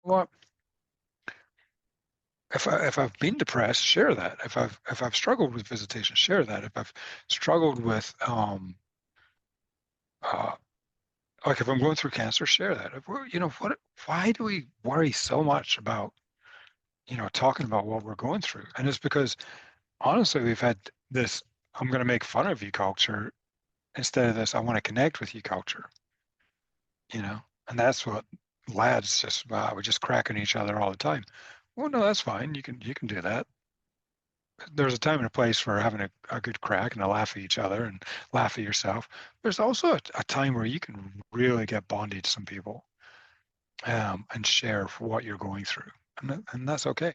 what? If I've been depressed, share that. If I've struggled with visitation, share that. If I've struggled with uh like if I'm going through cancer, share that. If we're, why do we worry so much about, talking about what we're going through? And it's because honestly, we've had this I'm going to make fun of you culture instead of this I want to connect with you culture, you know? And that's what lads just we're just cracking each other all the time. Well, no, that's fine. You can do that. There's a time and a place for having a good crack and a laugh at each other and laugh at yourself. There's also a time where you can really get bonded to some people, and share what you're going through. And that's okay.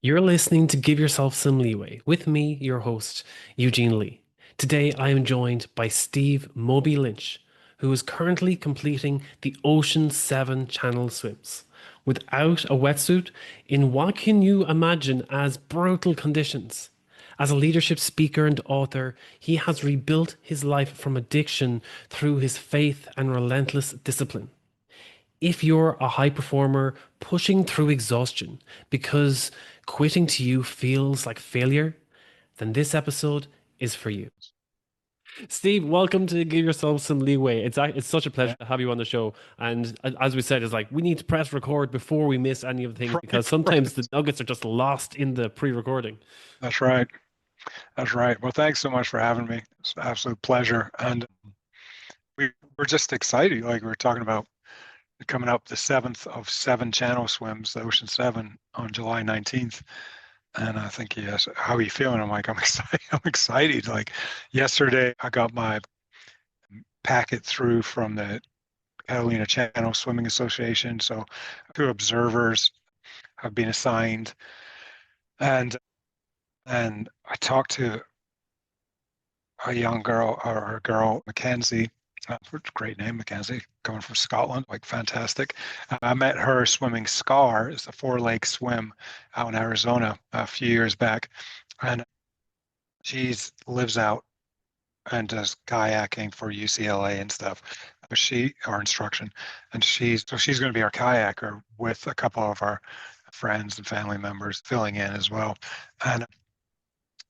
You're listening to Give Yourself Some Leeway with me, your host, Eugene Lee. Today I am joined by Steve Moby Lynch, who is currently completing the Ocean 7 channel swims without a wetsuit in what can you imagine as brutal conditions. As a leadership speaker and author, he has rebuilt his life from addiction through his faith and relentless discipline. If you're a high performer pushing through exhaustion because quitting to you feels like failure, then this episode is for you. Steve, welcome to Give Yourself Some Leeway. It's such a pleasure Yeah. to have you on the show. And as we said, it's like we need to press record before we miss any of the things Right, because sometimes the right. nuggets are just lost in the pre-recording. That's right. That's right. Well, thanks so much for having me. It's an absolute pleasure. And we're just excited. Like we were talking about coming up the seventh of seven channel swims, the Ocean Seven, on July 19th. And I think he asked, how are you feeling? I'm like, I'm excited. I'm excited. Like yesterday, I got my packet through from the Catalina Channel Swimming Association. So two observers have been assigned. And I talked to a young girl, or a girl, Mackenzie. Great name, Mackenzie, coming from Scotland, like fantastic. I met her swimming Scar. It's a four-leg swim out in Arizona a few years back. And she's lives out and does kayaking for UCLA and stuff. But our instruction, and she's going to be our kayaker with a couple of our friends and family members filling in as well. And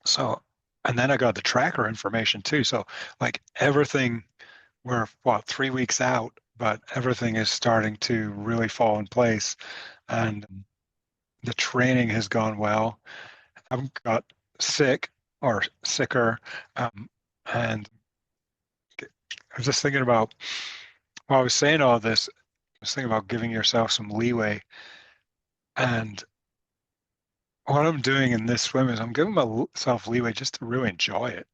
so, and then I got the tracker information too. So like everything, we're what, 3 weeks out, but everything is starting to really fall in place. And the training has gone well. I haven't got sick or sicker. And I was just thinking about, while I was saying all this, I was thinking about giving yourself some leeway. And what I'm doing in this swim is I'm giving myself leeway just to really enjoy it.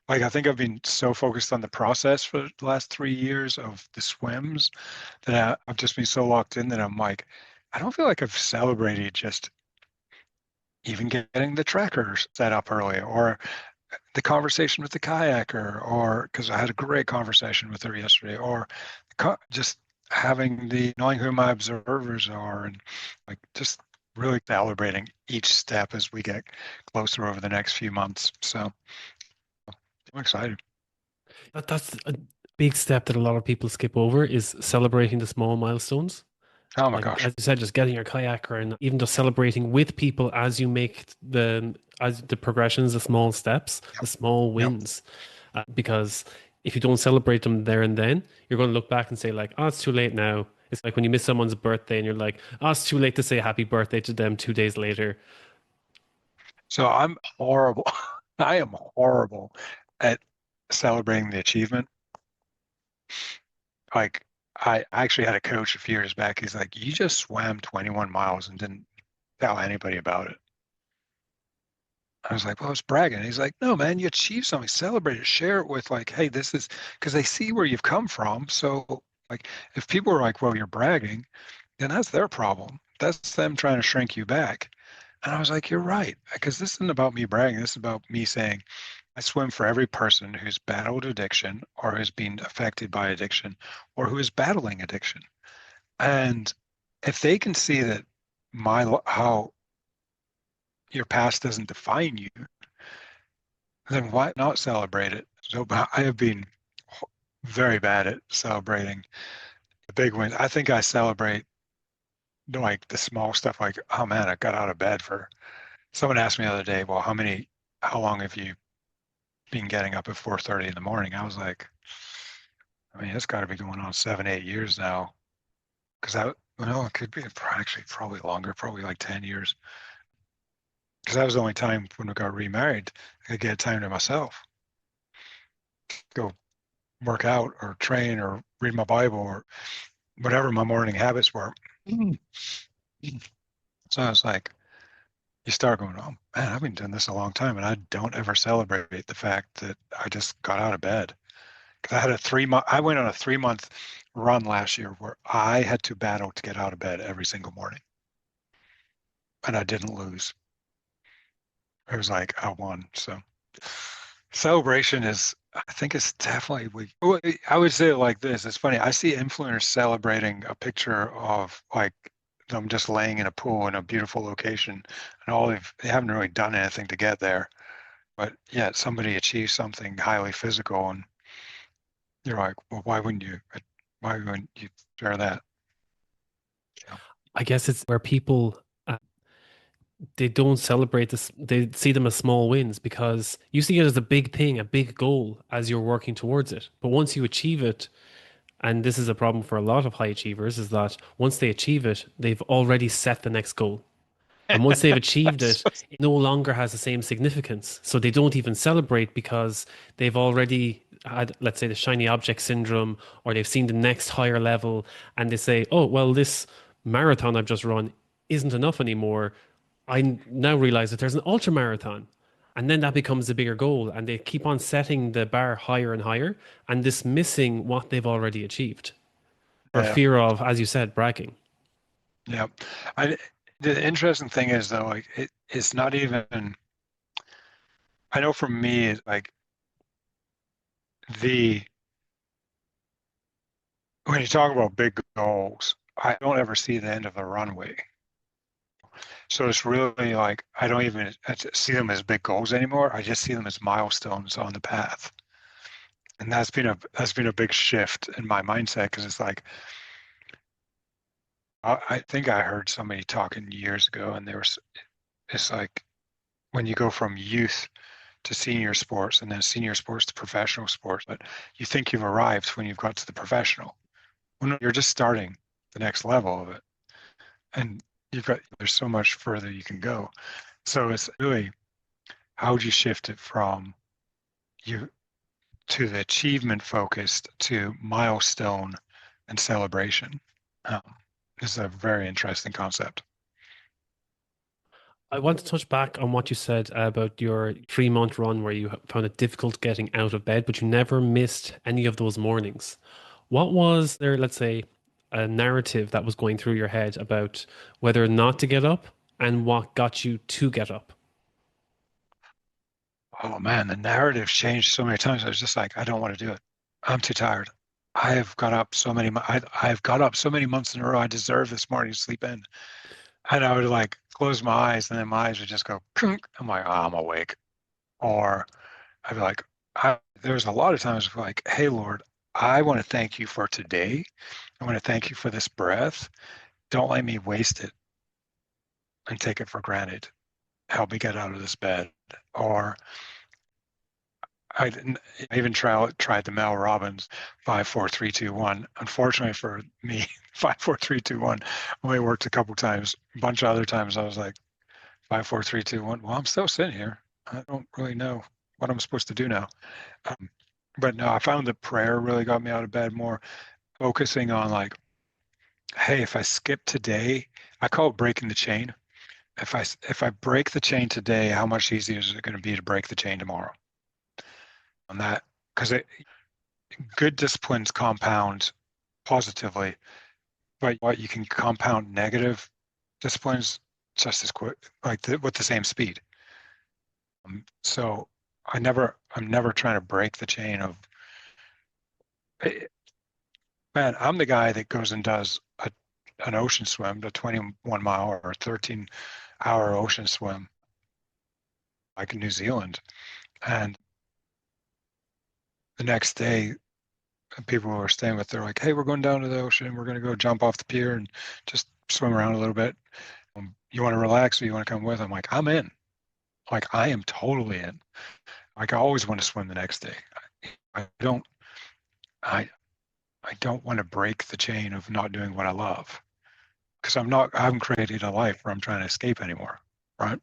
Like I think I've been so focused on the process for the last 3 years of the swims that I've just been so locked in that I'm like, I don't feel like I've celebrated just even getting the trackers set up early, or the conversation with the kayaker, or because I had a great conversation with her yesterday, or just having the knowing who my observers are, and like just really celebrating each step as we get closer over the next few months. So I'm excited. That's a big step that a lot of people skip over is celebrating the small milestones. Oh my Like gosh. as you said, just getting your kayaker and even just celebrating with people as you make the progressions, the small steps, the Yep. small Yep. wins. Because if you don't celebrate them there and then, you're going to look back and say like, "Oh, it's too late now." It's like when you miss someone's birthday and you're like, "Oh, it's too late to say happy birthday to them 2 days later." So I'm horrible. I am horrible at celebrating the achievement. Like I actually had a coach a few years back. He's like, "You just swam 21 miles and didn't tell anybody about it." I was like, "Well, it's bragging." He's like, "No, man, you achieved something. Celebrate it. Share it with like, hey, this is," because they see where you've come from. So like, if people are like, "Well, you're bragging," then that's their problem. That's them trying to shrink you back. And I was like, "You're right," because this isn't about me bragging. This is about me saying, I swim for every person who's battled addiction or who's been affected by addiction or who is battling addiction. And if they can see that how your past doesn't define you, then why not celebrate it? So but I have been very bad at celebrating the big wins. I think I celebrate like the small stuff, like, oh man, I got out of bed for, someone asked me the other day, well, how long have you been getting up at 4:30 in the morning? I was like, I mean, it's got to be going on 7, 8 years now. Because well, it could be actually probably longer, probably like 10 years. Because that was the only time when we got remarried, I could get time to myself, go work out or train or read my Bible or whatever my morning habits were. So I was like, you start going, oh man, I've been doing this a long time, and I don't ever celebrate the fact that I just got out of bed. Because I went on a 3 month run last year where I had to battle to get out of bed every single morning, and I didn't lose. It was like I won. So celebration is, I think it's definitely I would say it like this. It's funny. I see influencers celebrating a picture of like them just laying in a pool in a beautiful location, and they haven't really done anything to get there, but yet somebody achieves something highly physical, and you're like, well, why wouldn't you share that? Yeah. I guess it's where people they don't celebrate this. They see them as small wins because you see it as a big thing, a big goal as you're working towards it. But once you achieve it, and this is a problem for a lot of high achievers, is that once they achieve it, they've already set the next goal. And once they've achieved That's it, it no longer has the same significance. So they don't even celebrate because they've already had, let's say, the shiny object syndrome, or they've seen the next higher level, and they say, oh, well, this marathon I've just run isn't enough anymore. I now realize that there's an ultra marathon. And then that becomes a bigger goal, and they keep on setting the bar higher and higher and dismissing what they've already achieved for yeah, fear of, as you said, bragging. yeah. I, the interesting thing is though, like it's not even. I know for me, it's like the when you talk about big goals, I don't ever see the end of the runway. So it's really like I don't even see them as big goals anymore. I just see them as milestones on the path. And that's been a big shift in my mindset because it's like I think I heard somebody talking years ago, and it's like when you go from youth to senior sports and then senior sports to professional sports, but you think you've arrived when you've got to the professional. Well, no, you're just starting the next level of it, and there's so much further you can go. So it's really how would you shift it from you to the achievement focused to milestone and celebration. Um, this is a very interesting concept. I want to touch back on what you said about your 3 month run where you found it difficult getting out of bed, but you never missed any of those mornings. What was there, let's say, a narrative that was going through your head about whether not to get up and what got you to get up? Oh man, the narrative changed so many times. I was just like, I don't want to do it. I'm too tired. I've got up so many months in a row. I deserve this morning to sleep in. And I would like close my eyes, and then my eyes would just go, "Kunk." I'm like, oh, I'm awake. Or I'd be like, there's a lot of times like, hey, Lord, I want to thank you for today. I want to thank you for this breath. Don't let me waste it and take it for granted. Help me get out of this bed. Or I I even tried the Mel Robbins 5 4 3 2 1. Unfortunately for me, 5 4 3 2 1 only worked a couple times. A bunch of other times I was like 5 4 3 2 1. Well, I'm still sitting here. I don't really know what I'm supposed to do now. Um, but no, I found that prayer really got me out of bed more, focusing on like, hey, if I skip today, I call it breaking the chain. If I break the chain today, how much easier is it going to be to break the chain tomorrow? On that, because good disciplines compound positively, but what you can compound negative disciplines just as quick, like with the same speed. So I'm never trying to break the chain of, man, I'm the guy that goes and does an ocean swim, a 21 mile or 13-hour ocean swim, like in New Zealand. And the next day, people who are staying with, they're like, hey, we're going down to the ocean. We're going to go jump off the pier and just swim around a little bit. You want to relax or you want to come with? I'm like, I'm in. Like, I am totally in. Like, I always want to swim the next day. I don't, I, I don't want to break the chain of not doing what I love because I haven't created a life where I'm trying to escape anymore. Right.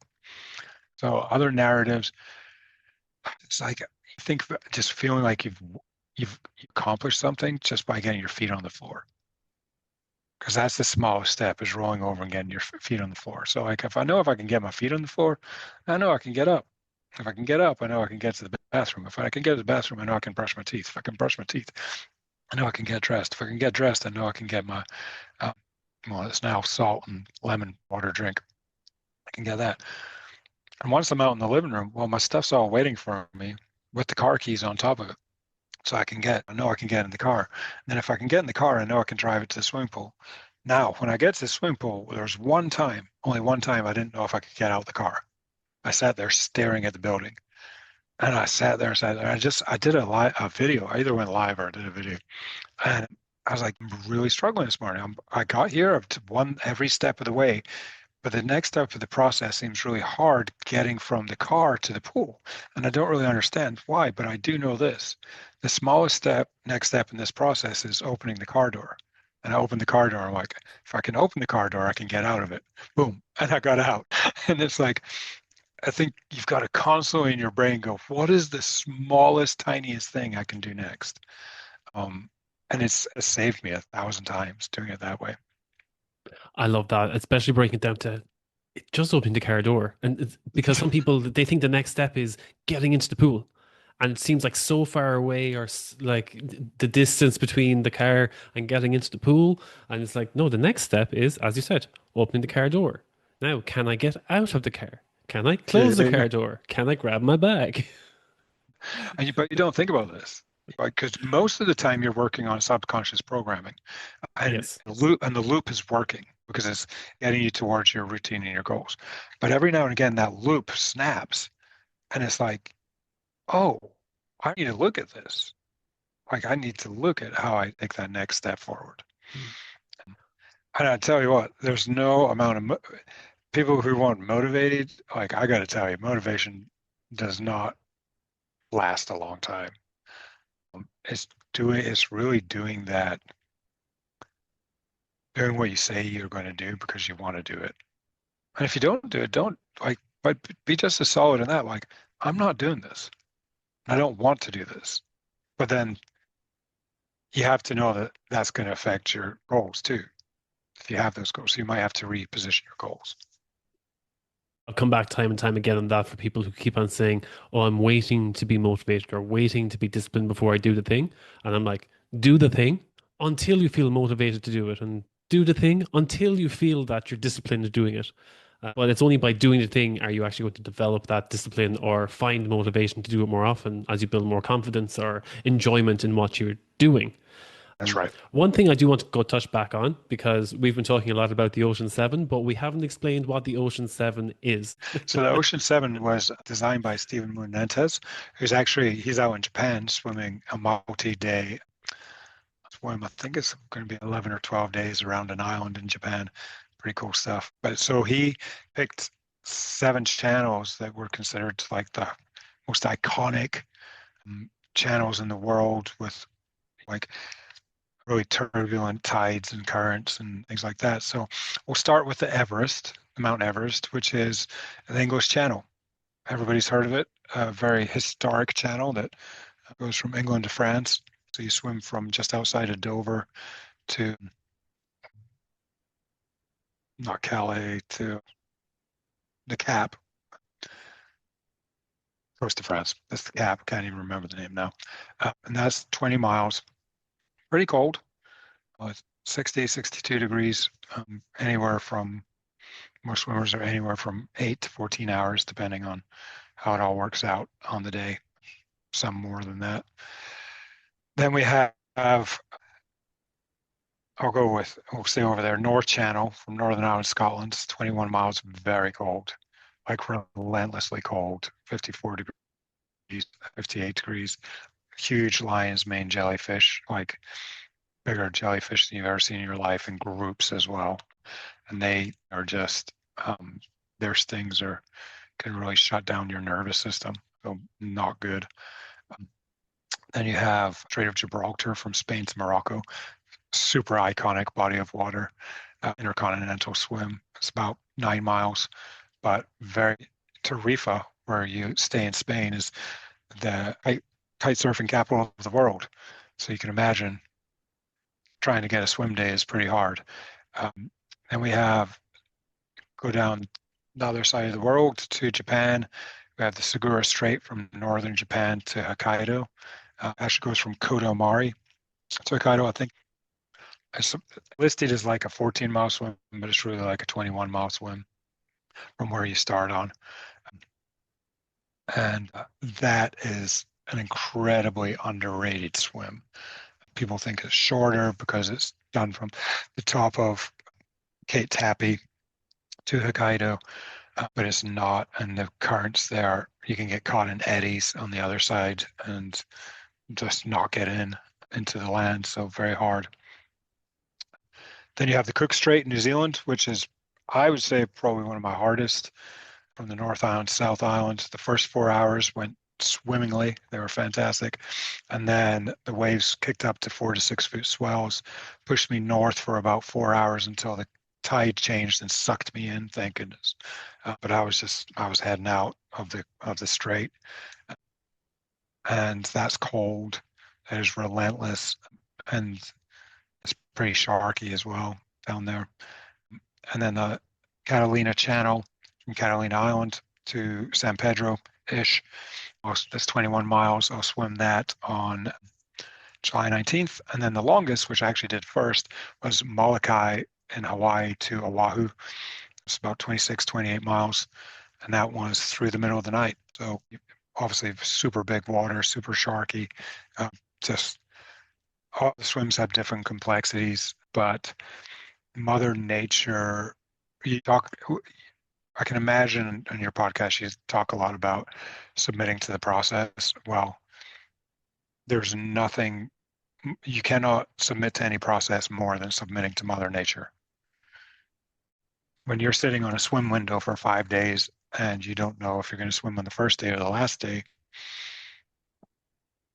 So other narratives, it's like, I think just feeling like you've accomplished something just by getting your feet on the floor. Because that's the smallest step is rolling over and getting your feet on the floor. So like if I know if I can get my feet on the floor, I know I can get up. If I can get up, I know I can get to the bathroom. If I can get to the bathroom, I know I can brush my teeth. If I can brush my teeth, I know I can get dressed. If I can get dressed, I know I can get my, uh, well, it's now salt and lemon water drink. I can get that. And once I'm out in the living room, well, my stuff's all waiting for me with the car keys on top of it. So I know I can get in the car. And then if I can get in the car, I know I can drive it to the swimming pool. Now, when I get to the swimming pool, there was one time, only one time, I didn't know if I could get out of the car. I sat there staring at the building. And I sat there and sat there. I did a video. I either went live or I did a video. And I was like, I'm really struggling this morning. I got here up to one every step of the way, but the next step of the process seems really hard getting from the car to the pool. And I don't really understand why, but I do know this. The smallest step, next step in this process is opening the car door. And I opened the car door. I'm like, if I can open the car door, I can get out of it. Boom. And I got out. And it's like, I think you've got to constantly in your brain go, what is the smallest, tiniest thing I can do next? And it saved me 1,000 times doing it that way. I love that, especially breaking it down to just opening the car door. And because some people, they think the next step is getting into the pool. And it seems like so far away, or like the distance between the car and getting into the pool. And it's like, no, the next step is, as you said, opening the car door. Now, can I get out of the car? Can I Yeah, close the yeah, yeah. car door? Can I grab my bag? But you don't think about this, right? Because most of the time you're working on subconscious programming, and Yes. the loop is working because it's getting you towards your routine and your goals. But every now and again, that loop snaps, and it's like, oh, I need to look at this. Like I need to look at how I take that next step forward. And I tell you what, there's no amount of people who want motivated. Like I got to tell you, motivation does not last a long time. It's really doing that, doing what you say you're going to do because you want to do it. And if you don't do it, don't like, but be just as solid in that. Like, I'm not doing this. I don't want to do this. But then you have to know that that's going to affect your goals too. If you have those goals, so you might have to reposition your goals. I'll come back time and time again on that for people who keep on saying, "Oh, I'm waiting to be motivated or waiting to be disciplined before I do the thing." And I'm like, do the thing until you feel motivated to do it, and do the thing until you feel that you're disciplined to doing it. But it's only by doing the thing are you actually going to develop that discipline or find motivation to do it more often as you build more confidence or enjoyment in what you're doing. That's right. One thing I do want to go touch back on because we've been talking a lot about the Ocean 7, but we haven't explained what the Ocean 7 is. So the Ocean 7 was designed by Stephen Munentes, he's out in Japan swimming a multi-day swim. I think it's going to be 11 or 12 days around an island in Japan. Pretty cool stuff. But so he picked 7 channels that were considered like the most iconic channels in the world with like really turbulent tides and currents and things like that. So we'll start with the Everest, Mount Everest, which is the English Channel. Everybody's heard of it. A very historic channel that goes from England to France. So you swim from just outside of Dover to not Calais to the Cap, close to France. That's the Cap. Can't even remember the name now. And that's 20 miles. Pretty cold. 60, 62 degrees. Anywhere from most swimmers are anywhere from 8 to 14 hours, depending on how it all works out on the day. Some more than that. Then we have we'll stay over there, North Channel from Northern Ireland, Scotland. It's 21 miles, very cold, like relentlessly cold, 54 degrees, 58 degrees. huge lion's mane jellyfish, like bigger jellyfish than you've ever seen in your life, in groups as well. And they are just, their stings can really shut down your nervous system. So not good. Then you have Strait of Gibraltar from Spain to Morocco, super iconic body of water, intercontinental swim. It's about 9 miles, but very Tarifa, where you stay in Spain, is the kite surfing capital of the world. So you can imagine trying to get a swim day is pretty hard. Then we have go down the other side of the world to Japan. We have the Segura Strait from northern Japan to Hokkaido. Actually goes from Kodomari to Hokkaido. I think it's listed as like a 14-mile swim, but it's really like a 21-mile swim from where you start on. And that is an incredibly underrated swim. People think it's shorter because it's done from the top of Cape Tappy to Hokkaido, but it's not. And the currents there, you can get caught in eddies on the other side and just not get into the land. So very hard. Then you have the Cook Strait in New Zealand, which is, I would say, probably one of my hardest, from the North Island, South Island. The first 4 hours went swimmingly. They were fantastic. And then the waves kicked up to 4 to 6 foot swells, pushed me north for about 4 hours until the tide changed and sucked me in, thank goodness. But I was heading out of the strait. And that's cold. That is relentless. And it's pretty sharky as well down there. And then the Catalina Channel from Catalina Island to San Pedro-ish. That's 21 miles. I'll swim that on July 19th. And then the longest, which I actually did first, was Molokai in Hawaii to Oahu. It's about 26, 28 miles. And that was through the middle of the night. So obviously super big water, super sharky. Just all the swims have different complexities, but Mother Nature, I can imagine on your podcast, you talk a lot about submitting to the process. Well, there's nothing, you cannot submit to any process more than submitting to Mother Nature. When you're sitting on a swim window for 5 days and you don't know if you're going to swim on the first day or the last day,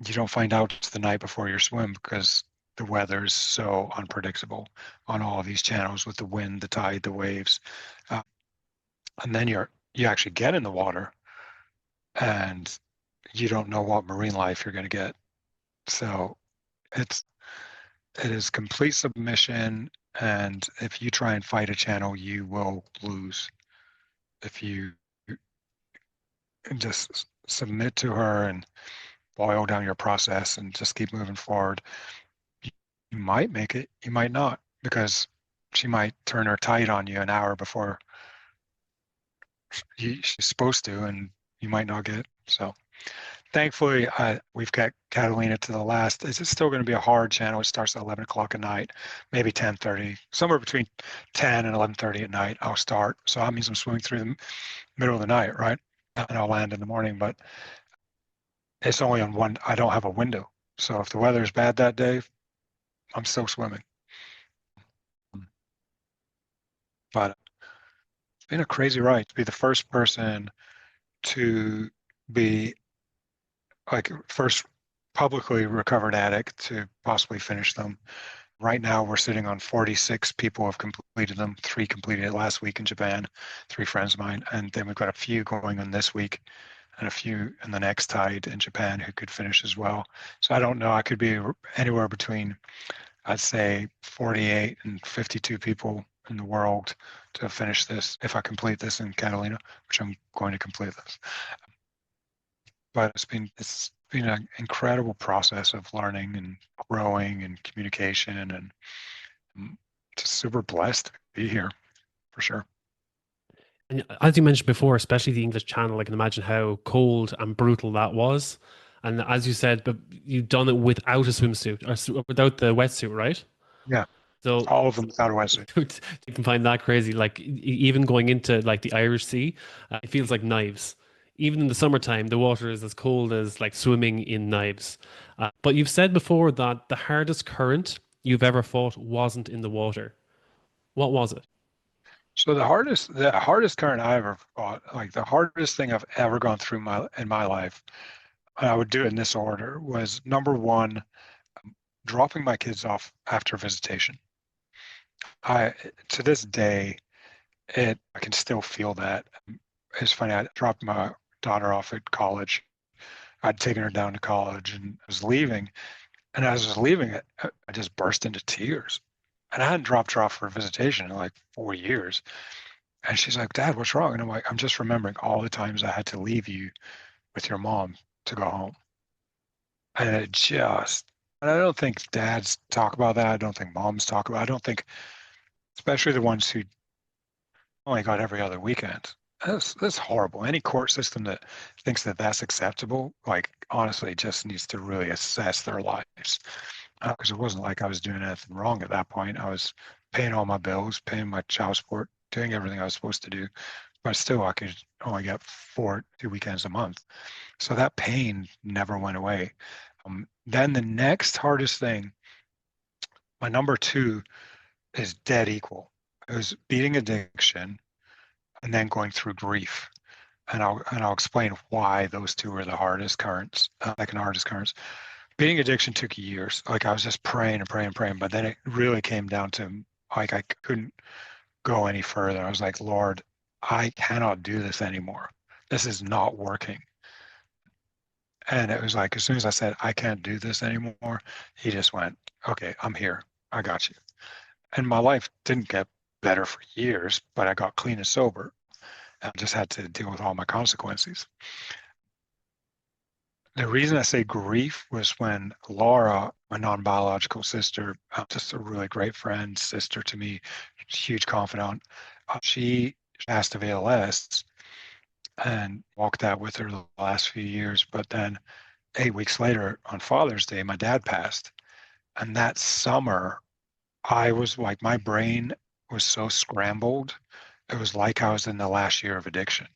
you don't find out the night before your swim because the weather is so unpredictable on all of these channels with the wind, the tide, the waves. And then you actually get in the water and you don't know what marine life you're going to get. So it is complete submission. And if you try and fight a channel, you will lose. If you just submit to her and boil down your process and just keep moving forward, you might make it, you might not, because she might turn her tide on you an hour before she's supposed to, and you might not get it. So thankfully, we've got Catalina to the last. It's still going to be a hard channel. It starts at 11 o'clock at night, maybe 10:30, somewhere between 10 and 11:30 at night. I'll start. So that means I'm swimming through the middle of the night, right? And I'll land in the morning, but it's only on one. I don't have a window. So if the weather is bad that day, I'm still swimming. But it's been a crazy ride to be the first person to be like first publicly recovered addict to possibly finish them. Right now, we're sitting on 46 people have completed them. 3 completed it last week in Japan, 3 friends of mine. And then we've got a few going on this week and a few in the next tide in Japan who could finish as well. So I don't know. I could be anywhere between, I'd say, 48 and 52 people in the world to finish this if I complete this in Catalina, which I'm going to complete this. But it's been an incredible process of learning and growing and communication, and I'm just super blessed to be here for sure. And as you mentioned before, especially the English Channel, I can imagine how cold and brutal that was. And as you said, but you've done it without a swimsuit or without the wetsuit, right? Yeah, So all of them without a wetsuit. you can find that crazy. Like even going into like the Irish Sea, it feels like knives. Even in the summertime, the water is as cold as like swimming in knives. But you've said before that the hardest current you've ever fought wasn't in the water. What was it? So the hardest current I ever fought, like the hardest thing I've ever gone through in my life, and I would do it in this order, was number one, dropping my kids off after visitation. I to this day, I can still feel that. It's funny. I dropped my daughter off at college. I'd taken her down to college and I was leaving. And as I was leaving, I just burst into tears. And I hadn't dropped her off for a visitation in like 4 years. And she's like, Dad, what's wrong? And I'm like, I'm just remembering all the times I had to leave you with your mom to go home. And and I don't think dads talk about that. I don't think moms talk about it. I don't think, especially the ones who only got every other weekend. That's horrible. Any court system that thinks that that's acceptable, like honestly, just needs to really assess their lives. Because it wasn't like I was doing anything wrong at that point. I was paying all my bills, paying my child support, doing everything I was supposed to do. But still, I could only get 2 weekends a month. So that pain never went away. Then the next hardest thing, my number two, is dead equal. It was beating addiction and then going through grief. And I'll explain why those two are the hardest currents, second hardest currents. Beating addiction took years. Like I was just praying and praying and praying, but then it really came down to like I couldn't go any further. I was like, Lord, I cannot do this anymore. This is not working. And it was like as soon as I said I can't do this anymore, he just went, okay, I'm here. I got you. And my life didn't get better for years, but I got clean and sober. I just had to deal with all my consequences. The reason I say grief was when Laura, my non-biological sister, just a really great friend, sister to me, huge confidant, she passed of ALS and walked that with her the last few years. But then 8 weeks later on Father's Day, my dad passed. And that summer, I was like, my brain was so scrambled. It was like I was in the last year of addiction.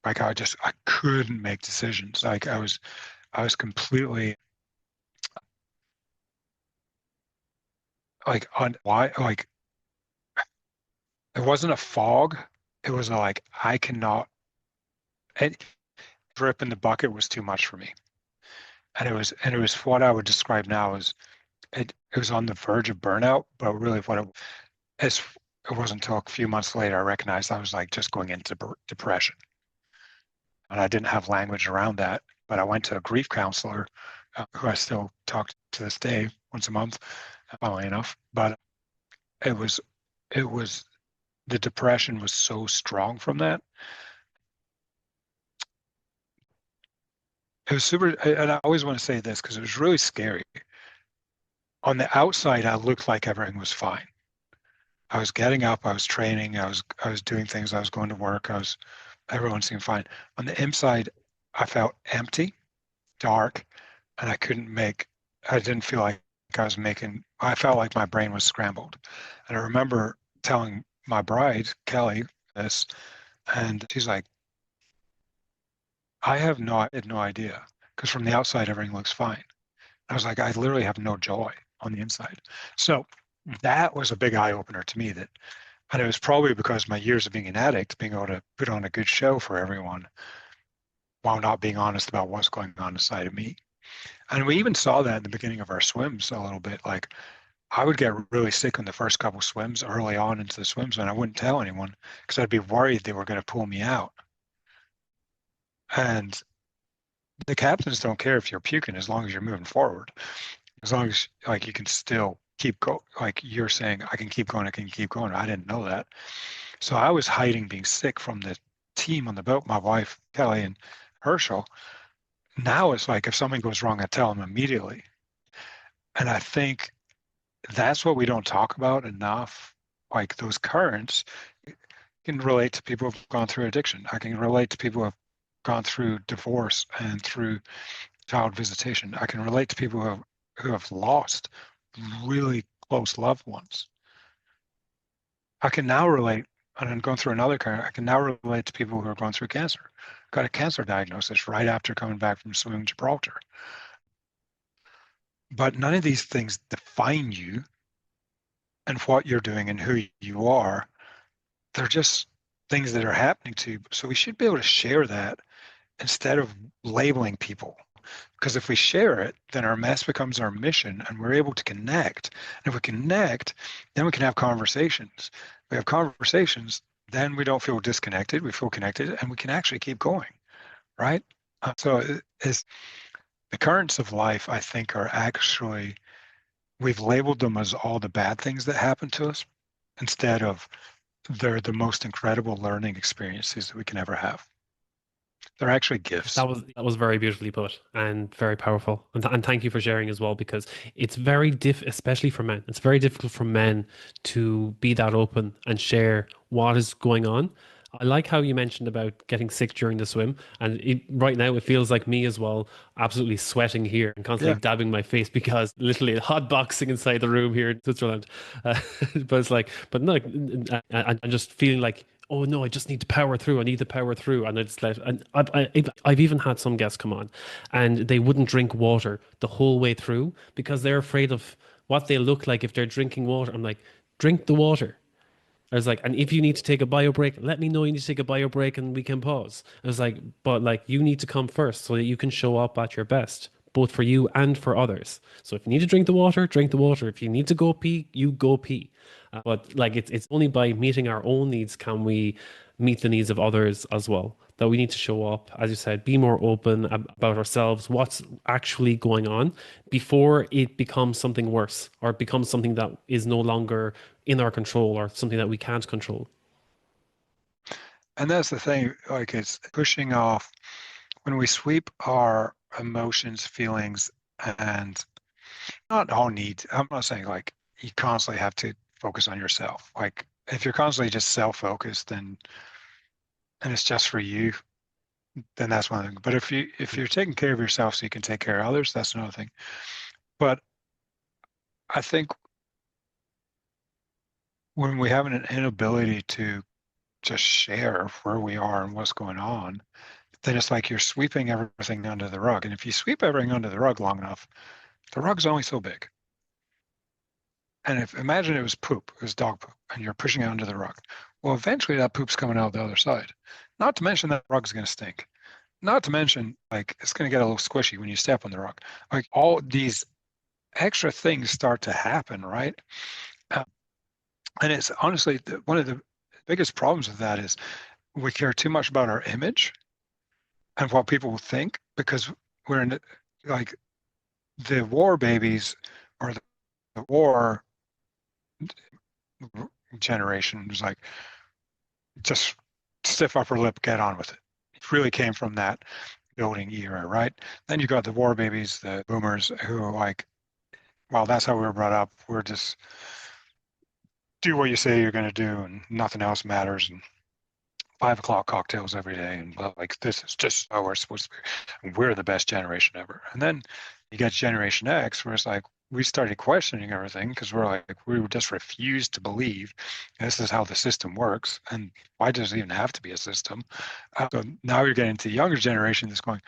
Like I couldn't make decisions. Like I was completely like on why, like it wasn't a fog. It was like, I cannot, and drip in the bucket was too much for me. And it was what I would describe now as it was on the verge of burnout, but really it's, it wasn't until a few months later I recognized I was like just going into depression. And I didn't have language around that. But I went to a grief counselor who I still talk to this day once a month, funnily enough. But it was, it was, the depression was so strong from that. It was super, and I always want to say this because it was really scary. On the outside, I looked like everything was fine. I was getting up, I was training, I was doing things, I was going to work, everyone seemed fine. On the inside, I felt empty, dark, and I didn't feel like I felt like my brain was scrambled. And I remember telling my bride, Kelly, this, and she's like, I had no idea. Because from the outside, everything looks fine. I was like, I literally have no joy on the inside. So that was a big eye opener to me and it was probably because my years of being an addict, being able to put on a good show for everyone while not being honest about what's going on inside of me. And we even saw that in the beginning of our swims a little bit. Like I would get really sick on the first couple swims early on into the swims, and I wouldn't tell anyone because I'd be worried they were going to pull me out. And the captains don't care if you're puking as long as you're moving forward. As long as like you can still keep going, like you're saying, I can keep going, I can keep going. I didn't know that. So I was hiding being sick from the team on the boat, my wife, Kelly, and Herschel. Now it's like if something goes wrong, I tell them immediately. And I think that's what we don't talk about enough. Like those currents can relate to people who've gone through addiction. I can relate to people who have gone through divorce and through child visitation. I can relate to people who have lost really close loved ones. I can now relate. And then going through another I can now relate to people who are going through cancer. Got a cancer diagnosis right after coming back from swimming Gibraltar. But none of these things define you and what you're doing and who you are. They're just things that are happening to you. So we should be able to share that instead of labeling people. Because if we share it, then our mess becomes our mission and we're able to connect. And if we connect, then we can have conversations. If we have conversations, then we don't feel disconnected. We feel connected and we can actually keep going, right? It's the currents of life, I think, are actually, we've labeled them as all the bad things that happen to us instead of they're the most incredible learning experiences that we can ever have. They're actually gifts. That was very beautifully put and very powerful. And thank you for sharing as well, because it's very especially for men. It's very difficult for men to be that open and share what is going on. I like how you mentioned about getting sick during the swim, and right now it feels like me as well, absolutely sweating here and constantly Yeah. dabbing my face because literally hot boxing inside the room here in Switzerland. But it's like, but no, I'm just feeling like, oh no, I just need to power through. I need to power through. And it's like, and I've even had some guests come on and they wouldn't drink water the whole way through because they're afraid of what they look like if they're drinking water. I'm like, drink the water. I was like, and if you need to take a bio break, let me know you need to take a bio break and we can pause. I was like, but like you need to come first so that you can show up at your best, both for you and for others. So if you need to drink the water, drink the water. If you need to go pee, you go pee. But like it's only by meeting our own needs can we meet the needs of others as well. That we need to show up, as you said, be more open about ourselves, what's actually going on before it becomes something worse or it becomes something that is no longer in our control or something that we can't control. And that's the thing, like it's pushing off when we sweep our emotions, feelings, and not all needs. I'm not saying like you constantly have to focus on yourself. Like if you're constantly just self-focused and it's just for you, then that's one thing. But if you're taking care of yourself so you can take care of others, that's another thing. But I think when we have an inability to just share where we are and what's going on, then it's like you're sweeping everything under the rug. And if you sweep everything under the rug long enough, the rug's only so big. And if imagine it was poop, it was dog poop, and you're pushing it under the rug. Well, eventually that poop's coming out the other side. Not to mention that rug's going to stink. Not to mention, like, it's going to get a little squishy when you step on the rug. Like, all these extra things start to happen, right? Uh, and it's honestly one of the biggest problems with that is we care too much about our image and what people will think because we're in like the war babies or the war generation was like just stiff upper lip, get on with it. It really came from that building era, right? Then you got the war babies, the boomers who are like, well, that's how we were brought up. We're just do what you say you're going to do and nothing else matters. And 5 o'clock cocktails every day. And like, this is just how we're supposed to be. And we're the best generation ever. And then you get Generation X, where it's like, we started questioning everything because we're like, we just refused to believe this is how the system works. And why does it even have to be a system? So now you're getting to the younger generation that's going,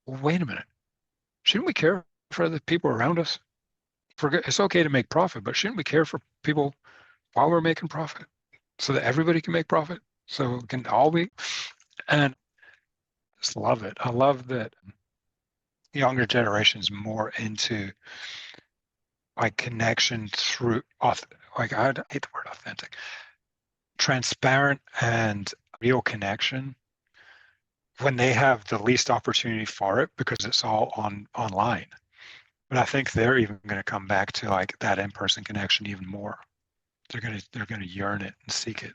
well, wait a minute. Shouldn't we care for the people around us? It's okay to make profit, but shouldn't we care for people while we're making profit so that everybody can make profit? So it can all be, and I just love it. I love that younger generations more into like connection through, like I hate the word authentic, transparent and real connection when they have the least opportunity for it because it's all online. But I think they're even going to come back to like that in-person connection even more. They're gonna yearn it and seek it.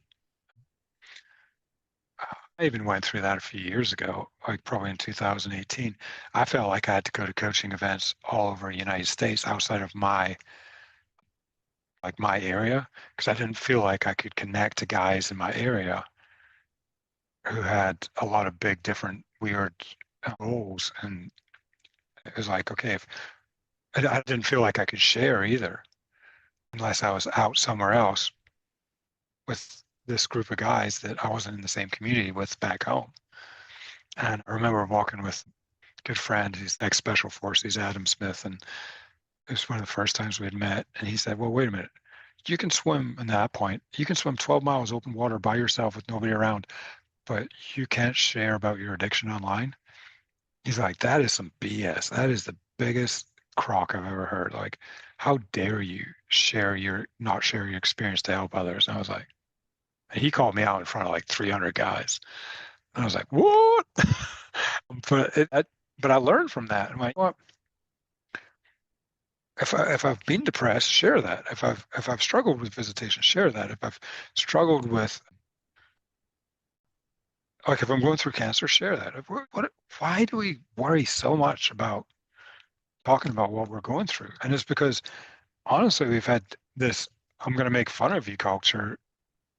I even went through that a few years ago, like probably in 2018. I felt like I had to go to coaching events all over the United States outside of my area because I didn't feel like I could connect to guys in my area who had a lot of big, different, weird goals. And it was like, okay, if I didn't feel like I could share either unless I was out somewhere else with this group of guys that I wasn't in the same community with back home. And I remember walking with a good friend, he's ex-special force, he's Adam Smith, and it was one of the first times we had met. And he said, well, wait a minute. You can swim at that point. You can swim 12 miles open water by yourself with nobody around, but you can't share about your addiction online. He's like, that is some BS. That is the biggest crock I've ever heard. Like, how dare you not share your experience to help others? And I was like, and he called me out in front of like 300 guys. And I was like, what? But I learned from that. I'm like, well, if I've been depressed, share that. If I've struggled with visitation, share that. If I've struggled with, like, if I'm going through cancer, share that. Why do we worry so much about talking about what we're going through? And it's because honestly, we've had this I'm going to make fun of you culture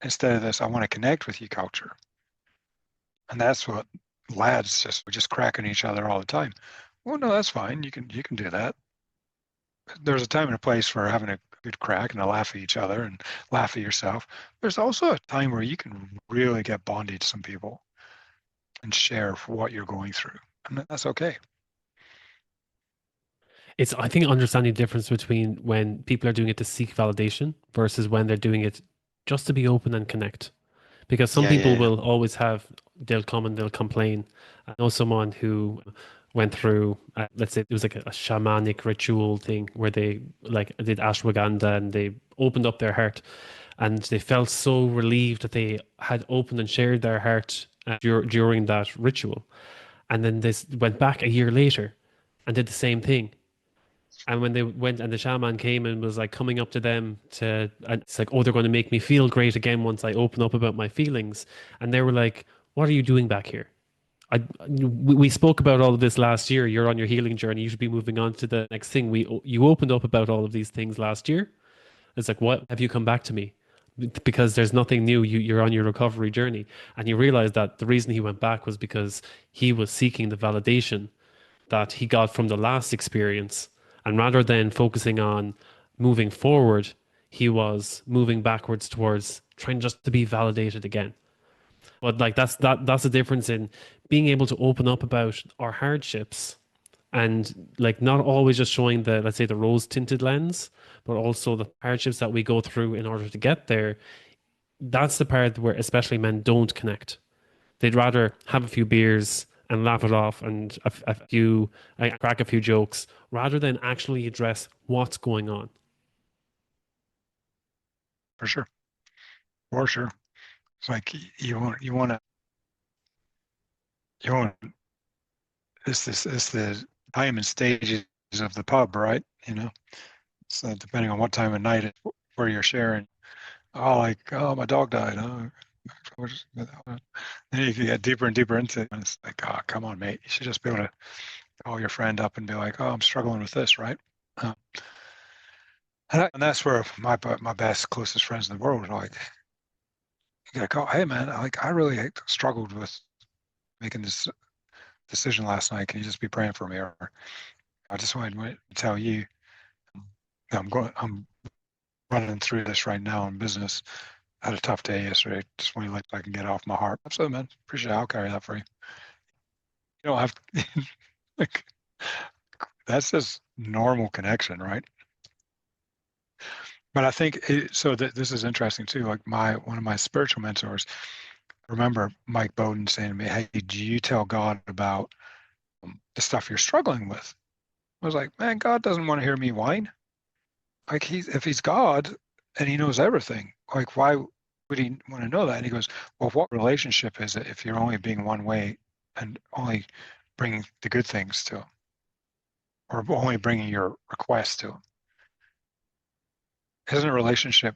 instead of this I want to connect with you culture. And that's what lads we're just cracking each other all the time. Well, no, that's fine. You can do that. There's a time and a place for having a good crack and a laugh at each other and laugh at yourself. There's also a time where you can really get bonded to some people and share for what you're going through. And that's okay. It's, I think, understanding the difference between when people are doing it to seek validation versus when they're doing it just to be open and connect. Because some Yeah, yeah, people yeah. will always have, they'll come and they'll complain. I know someone who went through, let's say it was like a shamanic ritual thing where they like did ashwagandha and they opened up their heart and they felt so relieved that they had opened and shared their heart during that ritual. And then they went back a year later and did the same thing. And when they went and the shaman came and was like coming up to them and it's like, oh, they're going to make me feel great again once I open up about my feelings. And they were like, what are you doing back here? We spoke about all of this last year. You're on your healing journey. You should be moving on to the next thing. You opened up about all of these things last year. It's like, what have you come back to me? Because there's nothing new. You're on your recovery journey. And you realize that the reason he went back was because he was seeking the validation that he got from the last experience. And rather than focusing on moving forward, he was moving backwards towards trying just to be validated again. But like that's the difference in being able to open up about our hardships and like not always just showing the, let's say, the rose tinted lens, but also the hardships that we go through in order to get there. That's the part where especially men don't connect. They'd rather have a few beers and laugh it off and a few crack a few jokes rather than actually address what's going on. For sure. For sure. It's like you want it's the time and stages of the pub, right? So depending on what time of night where you're sharing. Oh, like, oh, my dog died. Oh, then you can get deeper and deeper into it. And it's like, oh, come on, mate. You should just be able to call your friend up and be like, oh, I'm struggling with this, right? Uh, and that's where my best, closest friends in the world are like, you gotta call, hey, man, I really struggled with making this decision last night. Can you just be praying for me? Or I just wanted to tell you, I'm running through this right now in business. I had a tough day yesterday. Just want to like I can get off my heart. Absolutely, man. Appreciate it. I'll carry that for you. You don't have like that's just normal connection, right? But I think so that this is interesting too. Like one of my spiritual mentors, I remember Mike Bowden saying to me, "Hey, do you tell God about the stuff you're struggling with?" I was like, "Man, God doesn't want to hear me whine. Like if he's God and he knows everything, like why would he want to know that?" And he goes, "Well, what relationship is it if you're only being one way and only bringing the good things to him, or only bringing your requests to him? Isn't a relationship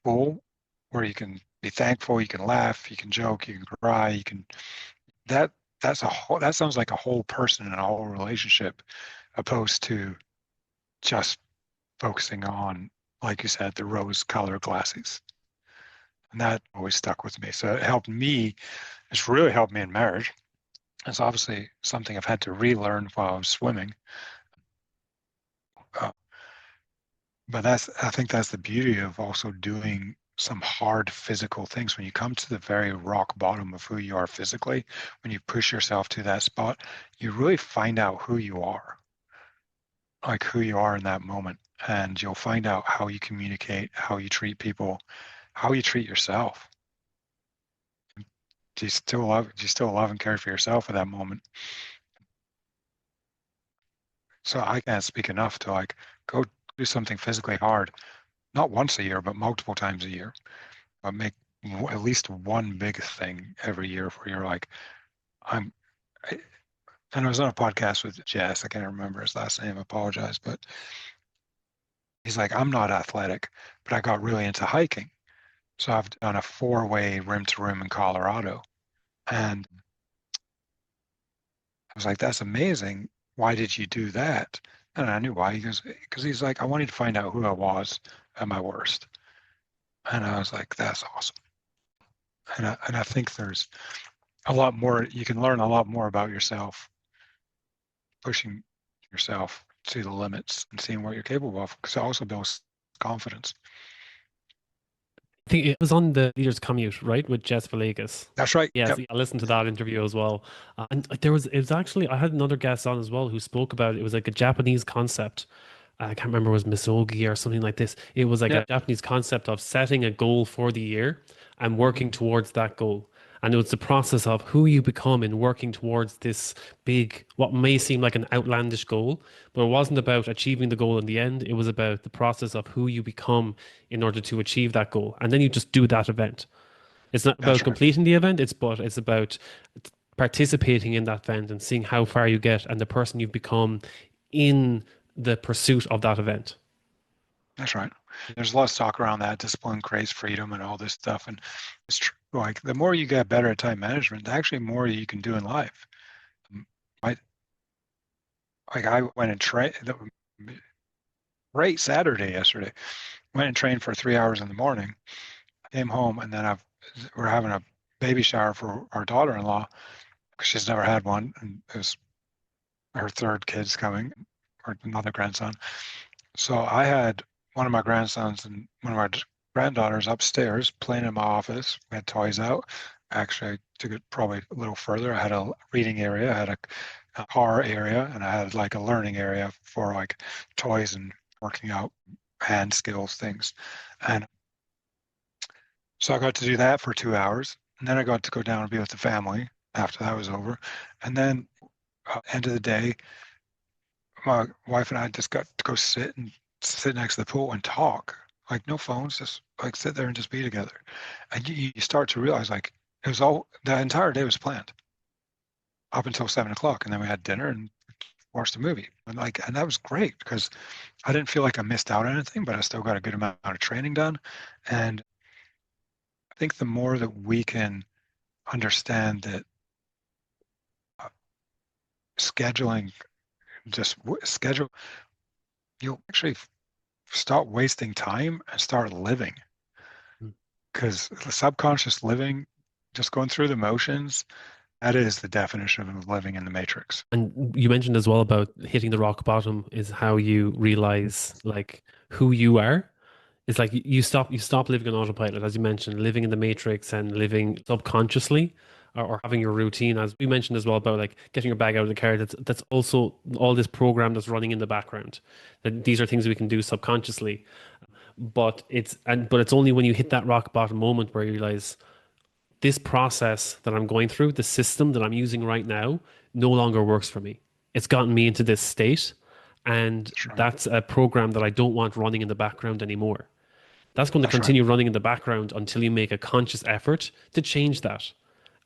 full where you can be thankful, you can laugh, you can joke, you can cry, you can that that sounds like a whole person and a whole relationship, opposed to just focusing on, like you said, the rose-colored glasses." And that always stuck with me. So it helped me. It's really helped me in marriage. It's obviously something I've had to relearn while I was swimming. Uh, but I think that's the beauty of also doing some hard physical things. When you come to the very rock bottom of who you are physically, when you push yourself to that spot, you really find out who you are, like who you are in that moment. And you'll find out how you communicate, how you treat people, how you treat yourself. Do you still love and care for yourself at that moment? So I can't speak enough to like go do something physically hard, not once a year, but multiple times a year. But make at least one big thing every year where you're like, I'm. I, and I was on a podcast with Jess. I can't remember his last name. I apologize, but he's like, I'm not athletic, but I got really into hiking. So I've done a 4-way rim to rim in Colorado, and I was like, that's amazing. Why did you do that? And I knew why. He goes, because he's like, I wanted to find out who I was at my worst. And I was like, that's awesome. And I think there's a lot more, you can learn a lot more about yourself, pushing yourself to the limits and seeing what you're capable of, because it also builds confidence. I think it was on the Leaders Commute, right, with Jess Villegas. That's right. Yes, Yep. I listened to that interview as well. And it was actually, I had another guest on as well who spoke about it. It was like a Japanese concept. I can't remember, it was misogi or something like this. It was like Yeah. a Japanese concept of setting a goal for the year and working Mhm. towards that goal. And it was the process of who you become in working towards this big, what may seem like an outlandish goal, but it wasn't about achieving the goal in the end. It was about the process of who you become in order to achieve that goal. And then you just do that event. It's not That's about right. completing the event, it's about participating in that event and seeing how far you get and the person you've become in the pursuit of that event. That's right. There's a lot of talk around that. Discipline creates freedom and all this stuff. And it's true. Like the more you get better at time management, the actually more you can do in life. I like I went and trained. Great Saturday yesterday. Went and trained for 3 hours in the morning. Came home and then we're having a baby shower for our daughter-in-law because she's never had one, and it was her third kid's coming, or another grandson. So I had one of my grandsons and one of my granddaughters upstairs playing in my office. We had toys out. Actually, I took it probably a little further. I had a reading area, I had a car area, and I had like a learning area for like toys and working out hand skills things. And so I got to do that for 2 hours. And then I got to go down and be with the family after that was over. And then end of the day, my wife and I just got to go sit next to the pool and talk. Like no phones, just like sit there and just be together. And you start to realize like it was all the entire day was planned up until 7 o'clock, and then we had dinner and watched a movie. And that was great because I didn't feel like I missed out on anything, but I still got a good amount of training done. And I think the more that we can understand that scheduling, just schedule, you'll actually stop wasting time and start living. Because the subconscious living, just going through the motions, that is the definition of living in the matrix. And you mentioned as well about hitting the rock bottom is how you realize like who you are. It's like you stop living on autopilot, as you mentioned, living in the matrix and living subconsciously, or having your routine, as we mentioned as well about like getting your bag out of the car. That's also all this program that's running in the background. That these are things we can do subconsciously, but it's only when you hit that rock bottom moment where you realize this process that I'm going through, the system that I'm using right now, no longer works for me. It's gotten me into this state, and That's right. that's a program that I don't want running in the background anymore. That's going to That's right. continue running in the background until you make a conscious effort to change that.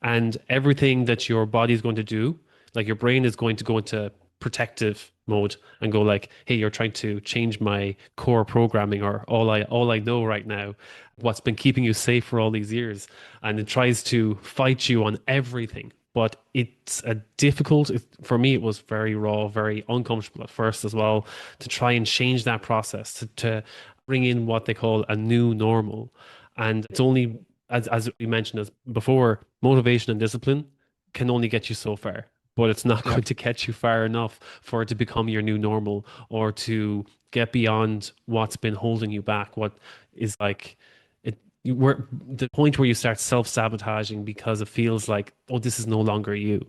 And everything that your body is going to do, like your brain is going to go into protective mode and go like, hey, you're trying to change my core programming or all I know right now, what's been keeping you safe for all these years. And it tries to fight you on everything. But it's a difficult, for me, it was very raw, very uncomfortable at first as well, to try and change that process, to bring in what they call a new normal. And it's only, as we mentioned as before, motivation and discipline can only get you so far, but it's not Yep. going to get you far enough for it to become your new normal or to get beyond what's been holding you back. What is like, it, where the point where you start self-sabotaging because it feels like, oh, this is no longer you.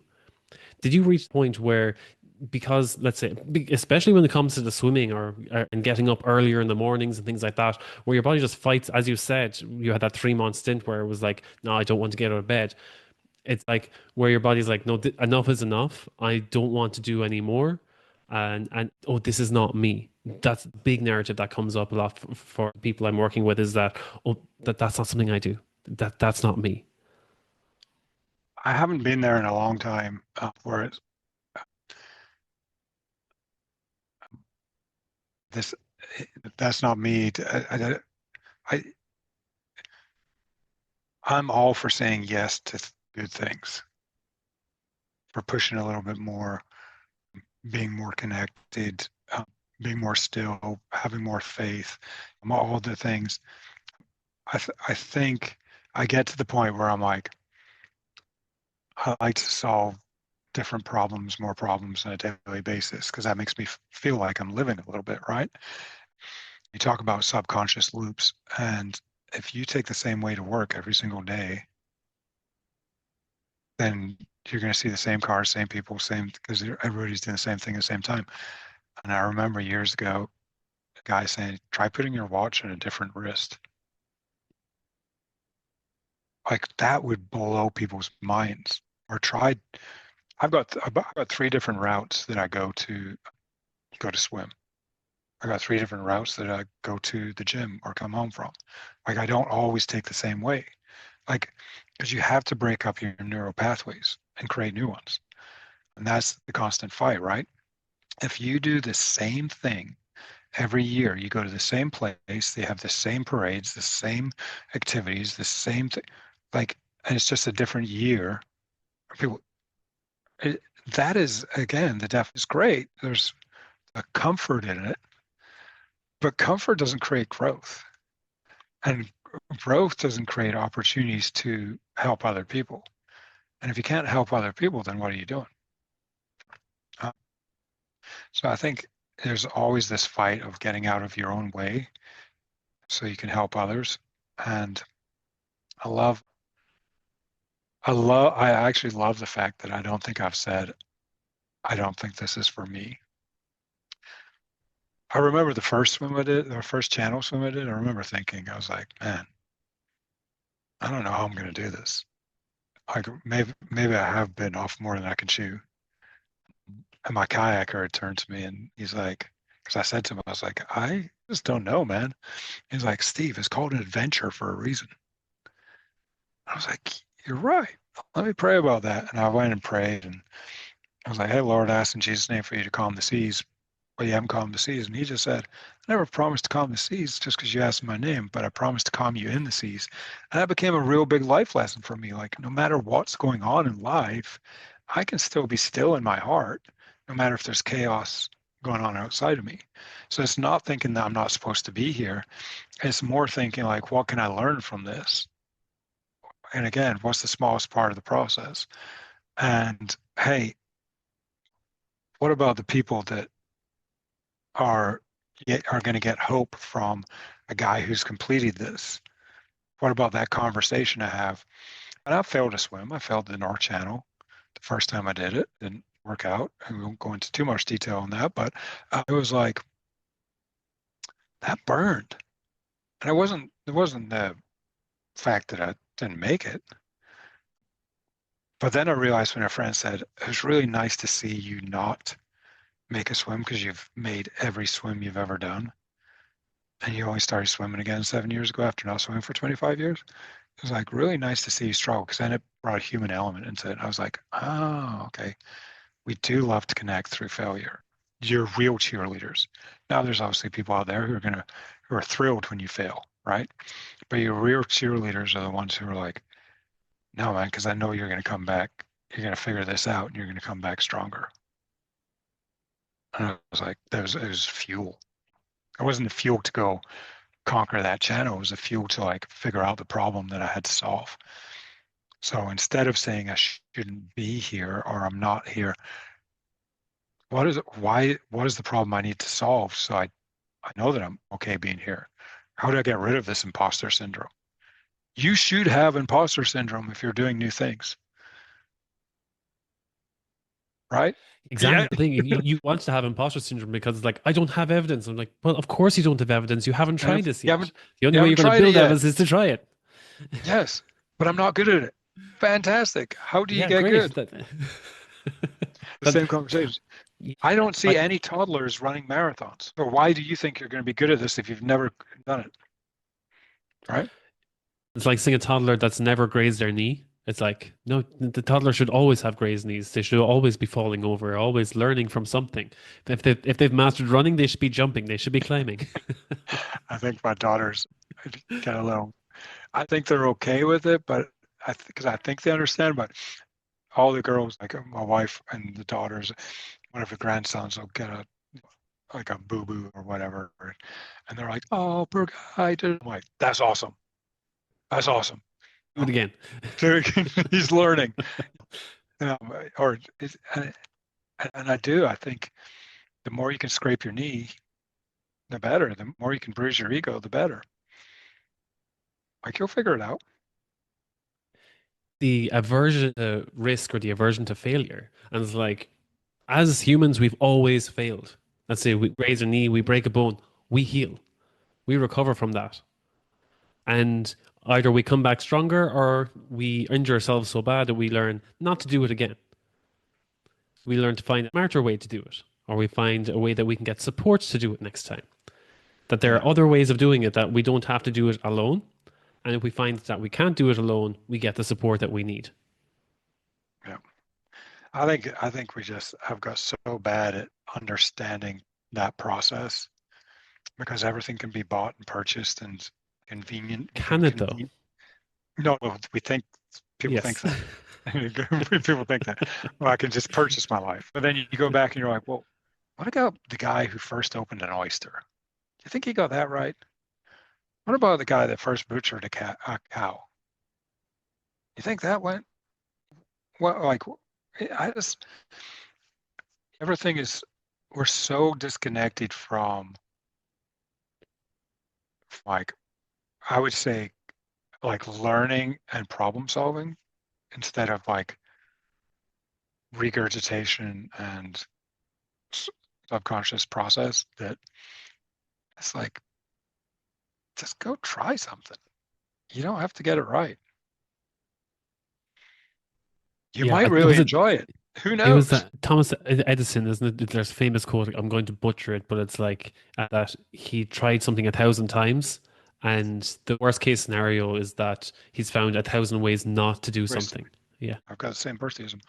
Did you reach the point where, because let's say, especially when it comes to the swimming or and getting up earlier in the mornings and things like that, where your body just fights, as you said, you had that 3 month stint where it was like, no, I don't want to get out of bed. It's like where your body's like, no, enough is enough. I don't want to do anymore. And oh, this is not me. That's a big narrative that comes up a lot for people I'm working with, is that, oh, that's not something I do. That's not me. I haven't been there in a long time where this that's not me. I I'm all for saying yes to good things, for pushing a little bit more, being more connected, being more still, having more faith, all the things. I think I get to the point where I'm like, I like to solve different problems, more problems on a daily basis, because that makes me feel like I'm living a little bit, right? You talk about subconscious loops, and if you take the same way to work every single day, then you're going to see the same cars, same people, same, because everybody's doing the same thing at the same time. And I remember years ago, a guy saying, try putting your watch on a different wrist. Like that would blow people's minds. Or try, I've got 3 different routes that I go to swim. I got 3 different routes that I go to the gym or come home from. Like I don't always take the same way. Like, because you have to break up your neural pathways and create new ones. And that's the constant fight, right? If you do the same thing every year, you go to the same place, they have the same parades, the same activities, the same thing, like, and it's just a different year. People, it, that is, again, the def is great. There's a comfort in it, but comfort doesn't create growth. And growth doesn't create opportunities to help other people. And if you can't help other people, then what are you doing? Uh, so I think there's always this fight of getting out of your own way so you can help others. And I love, I actually love the fact that I don't think I've said, I don't think this is for me. I remember the first swim I did, the first channel swim I did. I remember thinking, I was like, man, I don't know how I'm going to do this. Like maybe I have been off more than I can chew. And my kayaker had turned to me and he's like, because I said to him, I was like, I just don't know, man. He's like, Steve, it's called an adventure for a reason. I was like, you're right. Let me pray about that. And I went and prayed and I was like, hey, Lord, I ask in Jesus' name for you to calm the seas, but you haven't calmed the seas. And he just said, I never promised to calm the seas just because you asked my name, but I promised to calm you in the seas. And that became a real big life lesson for me. Like, no matter what's going on in life, I can still be still in my heart, no matter if there's chaos going on outside of me. So it's not thinking that I'm not supposed to be here. It's more thinking like, what can I learn from this? And again, what's the smallest part of the process? And hey, what about the people that are are going to get hope from a guy who's completed this? What about that conversation I have? And I failed to swim. I failed the North Channel the first time I did it. Didn't work out. And we won't go into too much detail on that, but it was like that burned. And it wasn't the fact that I didn't make it. But then I realized when a friend said, it was really nice to see you not make a swim because you've made every swim you've ever done. And you only started swimming again 7 years ago after not swimming for 25 years. It was like really nice to see you struggle because then it brought a human element into it. I was like, oh, okay. We do love to connect through failure. You're real cheerleaders. Now there's obviously people out there who are thrilled when you fail, right? But your real cheerleaders are the ones who are like, no, man, because I know you're going to come back. You're going to figure this out and you're going to come back stronger. And I was like, it was fuel. It wasn't the fuel to go conquer that channel. It was a fuel to like figure out the problem that I had to solve. So instead of saying I shouldn't be here or I'm not here, what is the problem I need to solve so I know that I'm okay being here? How do I get rid of this imposter syndrome? You should have imposter syndrome if you're doing new things, right? Exactly. Yeah. The thing you want to have imposter syndrome because it's like, I don't have evidence. I'm like, well, of course you don't have evidence. You haven't And tried if this you yet. haven't The only you way haven't you're going to tried it build yet, evidence is to try it. yes, but I'm not good at it. Fantastic. How do you Yeah, get great. good? That, The that, same conversation. yeah, I don't see like any toddlers running marathons. So why do you think you're going to be good at this if you've never done it? Right? it's like seeing a toddler that's never grazed their knee. It's like, no, the toddler should always have grazed knees. They should always be falling over, always learning from something. If they've mastered running, they should be jumping. They should be climbing. I think my daughters get a little, I think they're okay with it, but because I think they understand, but all the girls, like my wife and the daughters, one of the grandsons will get a like a boo boo or whatever, and they're like, "Oh, poor guy." I'm like, "That's awesome. That's awesome." Do it again. So he's learning, or and I do. I think the more you can scrape your knee, the better. The more you can bruise your ego, the better. Like you'll figure it out. The aversion to risk or the aversion to failure. And it's like, as humans, we've always failed. Let's say we raise a knee, we break a bone, we heal, we recover from that. And either we come back stronger or we injure ourselves so bad that we learn not to do it again. We learn to find a smarter way to do it, or we find a way that we can get support to do it next time. That there Yeah, are other ways of doing it that we don't have to do it alone. And if we find that we can't do it alone, we get the support that we need. yeah. I think we just have got so bad at understanding that process because everything can be bought and purchased and convenient. You can Can it though? convenient. No, well, we think people think Yes. that. People think that. Well, I can just purchase my life. But then you go back and you're like, well, what about the guy who first opened an oyster? Do you think he got that right? What about the guy that first butchered a cow? You think that went well? Like, I just everything is. We're so disconnected from like I would say like learning and problem solving instead of like regurgitation and subconscious process that it's like just go try something. You don't have to get it right. You Yeah, might it really was a enjoy it. Who it was knows? that Thomas Edison, isn't it? There's a famous quote. I'm going to butcher it, but it's like that he tried something 1,000 times, and the worst case scenario is that he's found 1,000 ways not to do Waste. something. Yeah, I've got the same birthday as him.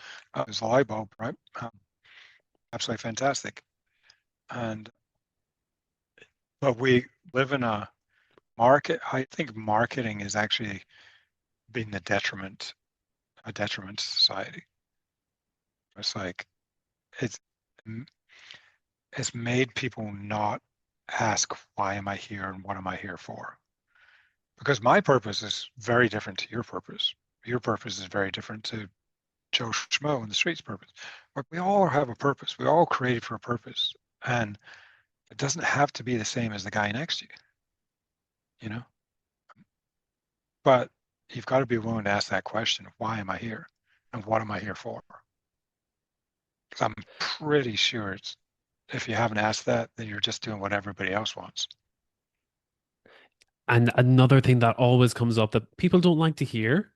It's a light bulb, right? Absolutely fantastic. And but we live in a market. I think marketing is actually being a detriment to society. It's like it's it's made people not ask why am I here and what am I here for? Because my purpose is very different to your purpose. Your purpose is very different to Joe Schmo in the streets purpose. But we all have a purpose. We all created for a purpose. And it doesn't have to be the same as the guy next to you, you know? But you've got to be willing to ask that question, why am I here? And what am I here for? Because I'm pretty sure it's if you haven't asked that, then you're just doing what everybody else wants. and another thing that always comes up that people don't like to hear,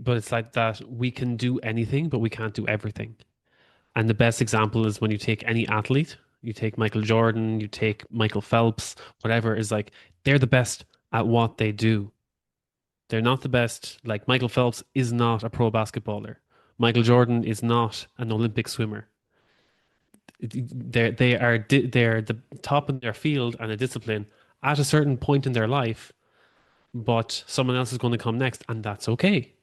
but it's like that we can do anything, but we can't do everything. And the best example is when you take any athlete, you take Michael Jordan, you take Michael Phelps, whatever, is like they're the best at what they do. They're not the best. Like Michael Phelps is not a pro basketballer. Michael Jordan is not an Olympic swimmer. They're the top in their field and a discipline at a certain point in their life, but someone else is going to come next, and that's okay.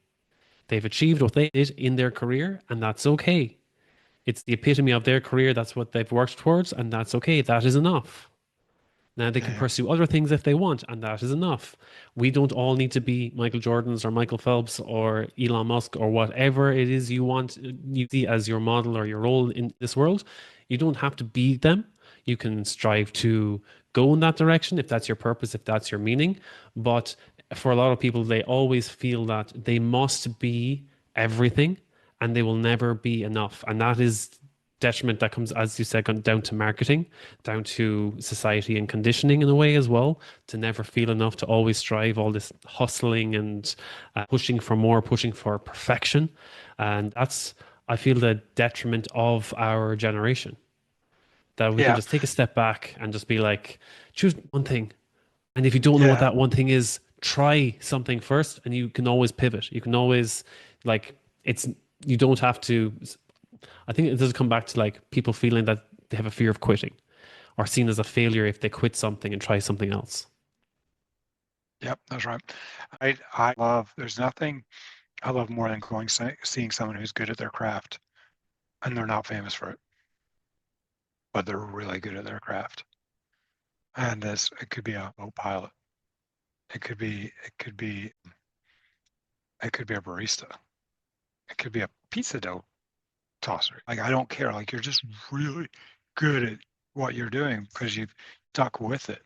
They've achieved what they did in their career, and that's okay. It's the epitome of their career. That's what they've worked towards, and that's okay. That is enough. Now they can Yeah, pursue other things if they want, and that is enough. We don't all need to be Michael Jordans or Michael Phelps or Elon Musk or whatever it is you want you see as your model or your role in this world. You don't have to be them. You can strive to go in that direction if that's your purpose, if that's your meaning. But for a lot of people, they always feel that they must be everything and they will never be enough. And that is detriment that comes, as you said, down to marketing, down to society and conditioning in a way as well, to never feel enough, to always strive, all this hustling and pushing for more, pushing for perfection. And that's, I feel, the detriment of our generation. That we can Yeah, just take a step back and just be like, choose one thing. And if you don't know what yeah, that one thing is, try something first and you can always pivot. You can always, like, it's, you don't have to. I think it does come back to like people feeling that they have a fear of quitting or seen as a failure if they quit something and try something else. yep, that's right. I love, there's nothing I love more than seeing someone who's good at their craft and they're not famous for it, but they're really good at their craft. And this, it could be a boat pilot. It could be, it could be a barista. It could be a pizza dough tosser. Like, I don't care. Like, you're just really good at what you're doing because you've stuck with it.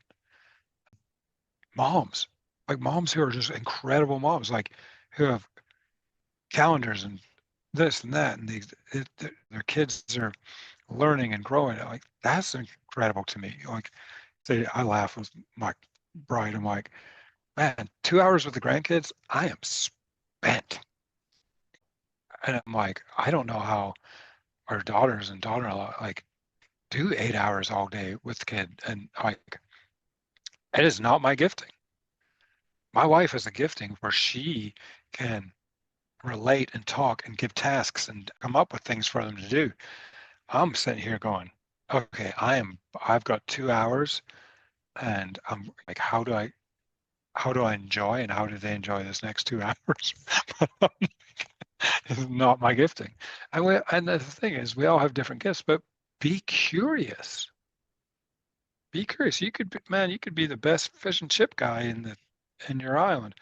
Moms, like moms who are just incredible moms, like who have calendars and this and that, and their kids are learning and growing. Like, that's incredible to me. Like, say, I laugh with my bride. I'm like, man, 2 hours with the grandkids, I am spent. And I'm like, I don't know how our daughters and daughter-in-law like do 8 hours all day with the kid. And like, it is not my gifting. My wife has a gifting where she can relate and talk and give tasks and come up with things for them to do. I'm sitting here going, okay, I've got 2 hours and I'm like, how do I enjoy and how do they enjoy this next 2 hours? It's not my gifting. And the thing is, we all have different gifts, but be curious. Be curious. Man, you could be the best fish and chip guy in your island.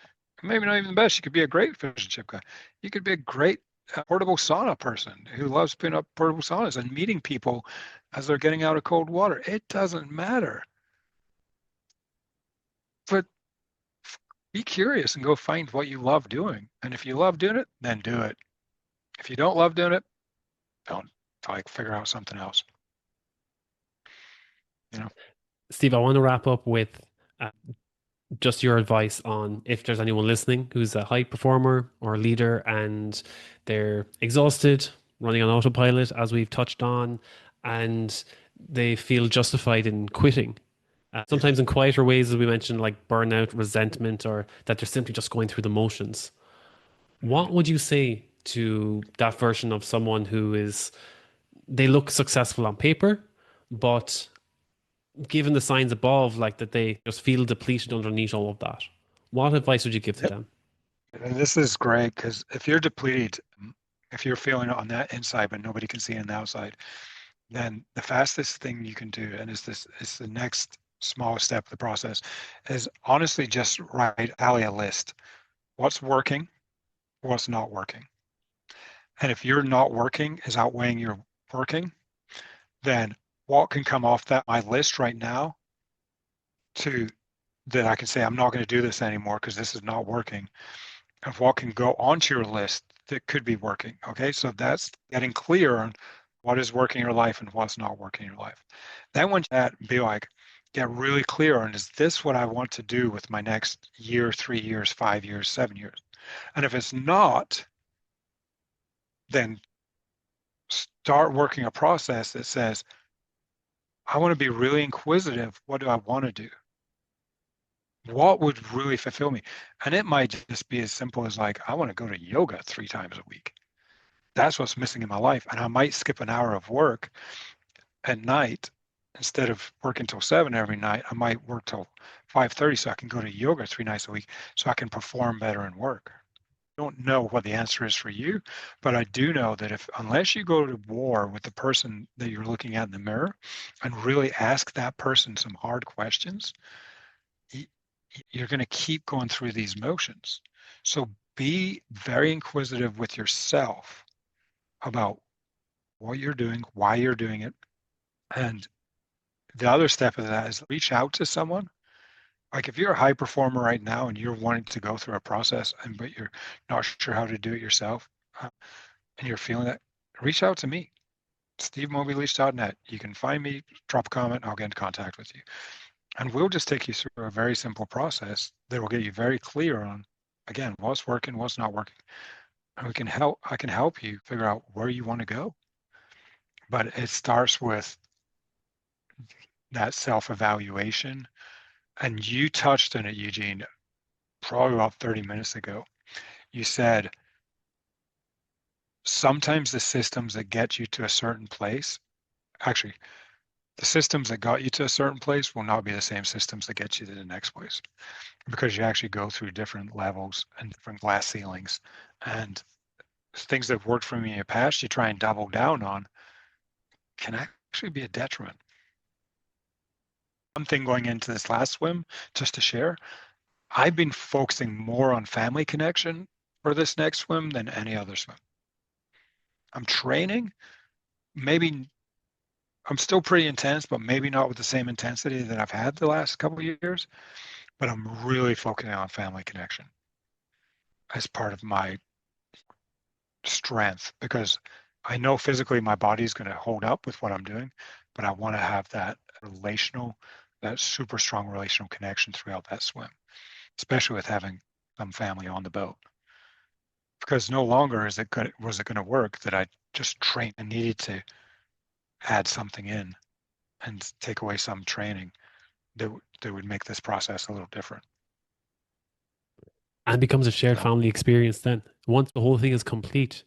Maybe not even the best. You could be a great fish and chip guy. You could be a great portable sauna person who loves putting up portable saunas and meeting people as they're getting out of cold water. It doesn't matter. But be curious and go find what you love doing. And if you love doing it, then do it. If you don't love doing it, don't, like, figure out something else. You know? Steve, I want to wrap up with uh, just your advice on if there's anyone listening who's a high performer or leader and they're exhausted, running on autopilot, as we've touched on, and they feel justified in quitting. Sometimes in quieter ways, as we mentioned, like burnout, resentment, or that they're simply just going through the motions. Mhm. What would you say to that version of someone who is, they look successful on paper, but given the signs above, like that they just feel depleted underneath all of that? What advice would you give to Yep. them? And this is great because if you're depleted, if you're feeling it on that inside, but nobody can see it on the outside, then the fastest thing you can do, and is the next small step of the process, is honestly just tally a list. What's working, what's not working. And if your not working is outweighing your working, then what can come off my list right now to that I can say, I'm not going to do this anymore because this is not working. Of what can go onto your list that could be working. Okay, so that's getting clear on what is working in your life and what's not working in your life. Then once that, be like, get really clear on, is this what I want to do with my next year, 3 years, 5 years, 7 years? And if it's not, then start working a process that says, I want to be really inquisitive. What do I want to do? What would really fulfill me? And it might just be as simple as like, I want to go to yoga 3 times a week. That's what's missing in my life. And I might skip an hour of work at night instead of working till 7 every night. I might work till 5:30 so I can go to yoga 3 nights a week so I can perform better in work. I don't know what the answer is for you, but I do know that if unless you go to war with the person that you're looking at in the mirror and really ask that person some hard questions, you're going to keep going through these motions. So be very inquisitive with yourself about what you're doing, why you're doing it. And the other step of that is reach out to someone Like if you're a high performer right now and you're wanting to go through a process but you're not sure how to do it yourself, and you're feeling that, reach out to me, stevemobyleach.net. You can find me, drop a comment, I'll get in contact with you. And we'll just take you through a very simple process that will get you very clear on, again, what's working, what's not working. And I can help you figure out where you want to go. But it starts with that self-evaluation. And you touched on it, Eugene, probably about 30 minutes ago. You said, sometimes the systems that get you to a certain place, actually, the systems that got you to a certain place will not be the same systems that get you to the next place, because you actually go through different levels and different glass ceilings, and things that worked for me in the past, you try and double down on, can actually be a detriment. One thing going into this last swim, just to share, I've been focusing more on family connection for this next swim than any other swim. I'm training, maybe I'm still pretty intense, but maybe not with the same intensity that I've had the last couple of years, but I'm really focusing on family connection as part of my strength, because I know physically my body is going to hold up with what I'm doing, but I want to have that that super strong relational connection throughout that swim, especially with having some family on the boat. Because no longer was it going to work that I just trained and needed to add something in and take away some training that would make this process a little different. And becomes a shared So, family experience then. Once the whole thing is complete,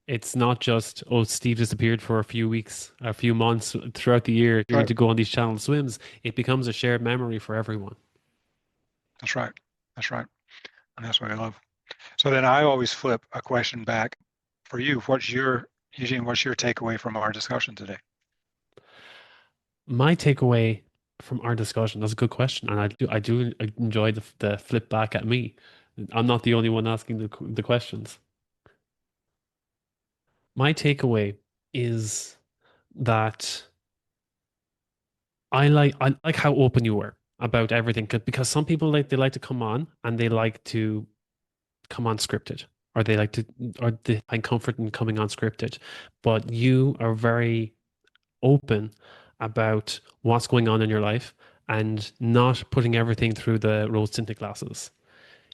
it's not just, oh, Steve disappeared for a few weeks, a few months throughout the year, you're going right. to go on these channel swims. It becomes a shared memory for everyone. That's right. That's right. And that's what I love. So then I always flip a question back for you. Eugene, what's your takeaway from our discussion today? My takeaway from our discussion, that's a good question. And I do enjoy the flip back at me. I'm not the only one asking the questions. My takeaway is that I like how open you were about everything because some people they like to come on and they like to come on scripted, or they find comfort in coming on scripted, but you are very open about what's going on in your life and not putting everything through the rose tinted glasses.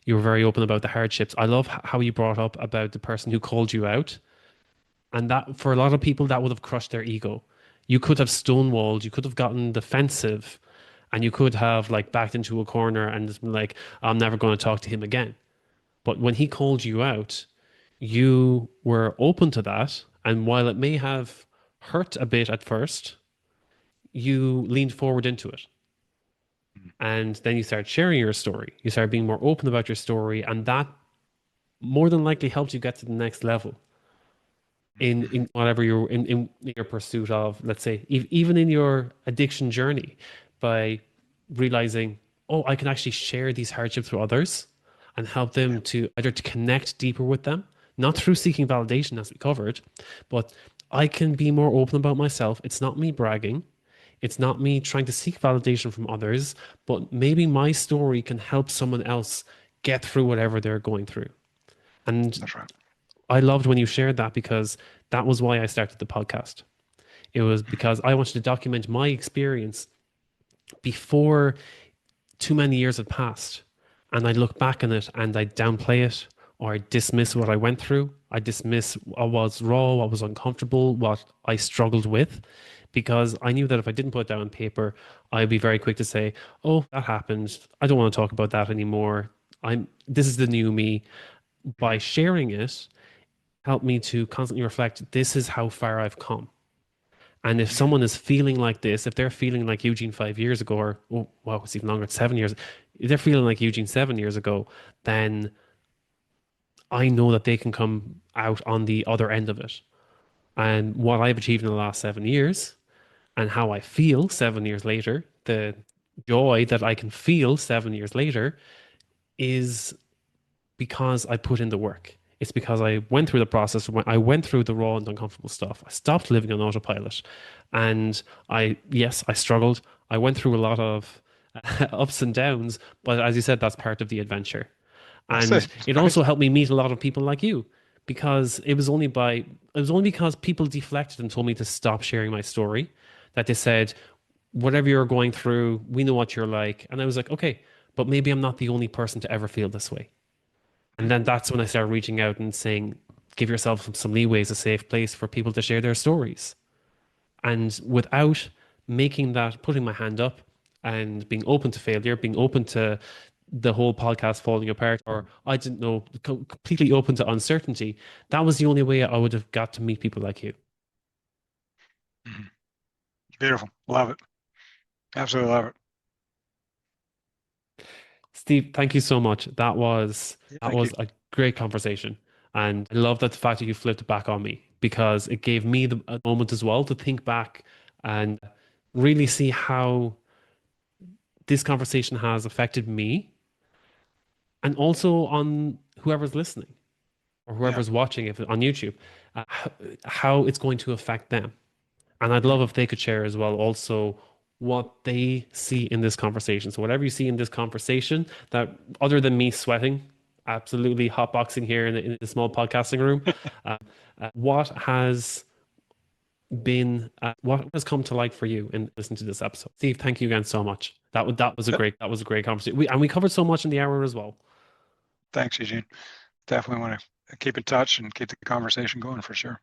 You were very open about the hardships. I love how you brought up about the person who called you out, and that for a lot of people that would have crushed their ego. You could have stonewalled, you could have gotten defensive, and you could have like backed into a corner and just been like, I'm never going to talk to him again. But when he called you out, you were open to that. And while it may have hurt a bit at first, you leaned forward into it. And then you started sharing your story. You started being more open about your story. And that more than likely helped you get to the next level in whatever you're in your pursuit of, let's say, even in your addiction journey, by realizing, oh, I can actually share these hardships with others and help Yeah, them to either to connect deeper with them, not through seeking validation as we covered, but I can be more open about myself. It's not me bragging. It's not me trying to seek validation from others, but maybe my story can help someone else get through whatever they're going through. And that's right. I loved when you shared that because that was why I started the podcast. It was because I wanted to document my experience before too many years had passed. And I look back on it and I downplay it, or I dismiss what I went through. I dismiss what was raw, what was uncomfortable, what I struggled with, because I knew that if I didn't put it down on paper, I'd be very quick to say, oh, that happened. I don't want to talk about that anymore. This is the new me. By sharing it, helped me to constantly reflect, this is how far I've come. And if Yeah, someone is feeling like this, if they're feeling like Eugene 5 years ago, or oh, wow, it's even longer, it's 7 years, if they're feeling like Eugene 7 years ago, then I know that they can come out on the other end of it. And what I've achieved in the last 7 years and how I feel 7 years later, the joy that I can feel 7 years later is because I put in the work. It's because I went through the process. I went through the raw and uncomfortable stuff. I stopped living on autopilot. And yes, I struggled. I went through a lot of ups and downs. But as you said, that's part of the adventure. That's And it. it Right. also helped me meet a lot of people like you because it was only because people deflected and told me to stop sharing my story that they said, whatever you're going through, we know what you're like. And I was like, okay, but maybe I'm not the only person to ever feel this way. And then that's when I started reaching out and saying, give yourself some leeway as a safe place for people to share their stories. And without making that, putting my hand up and being open to failure, being open to the whole podcast falling apart, or I didn't know, completely open to uncertainty, that was the only way I would have got to meet people like you. Mhm. Beautiful. Love it. Absolutely love it. Steve, thank you so much. That was Yeah, that thank you. was a great conversation. And I love that the fact that you flipped it back on me because it gave me a moment as well to think back and really see how this conversation has affected me and also on whoever's listening or Yeah. whoever's watching it on YouTube, how it's going to affect them. And I'd love Mhm. if they could share as well also what they see in this conversation. So whatever you see in this conversation, that other than me sweating, absolutely hotboxing here in the small podcasting room, uh, what has come to light for you in listening to this episode? Steve, thank you again so much. That was a great conversation. We covered so much in the hour as well. Thanks, Eugene. Definitely want to keep in touch and keep the conversation going for sure.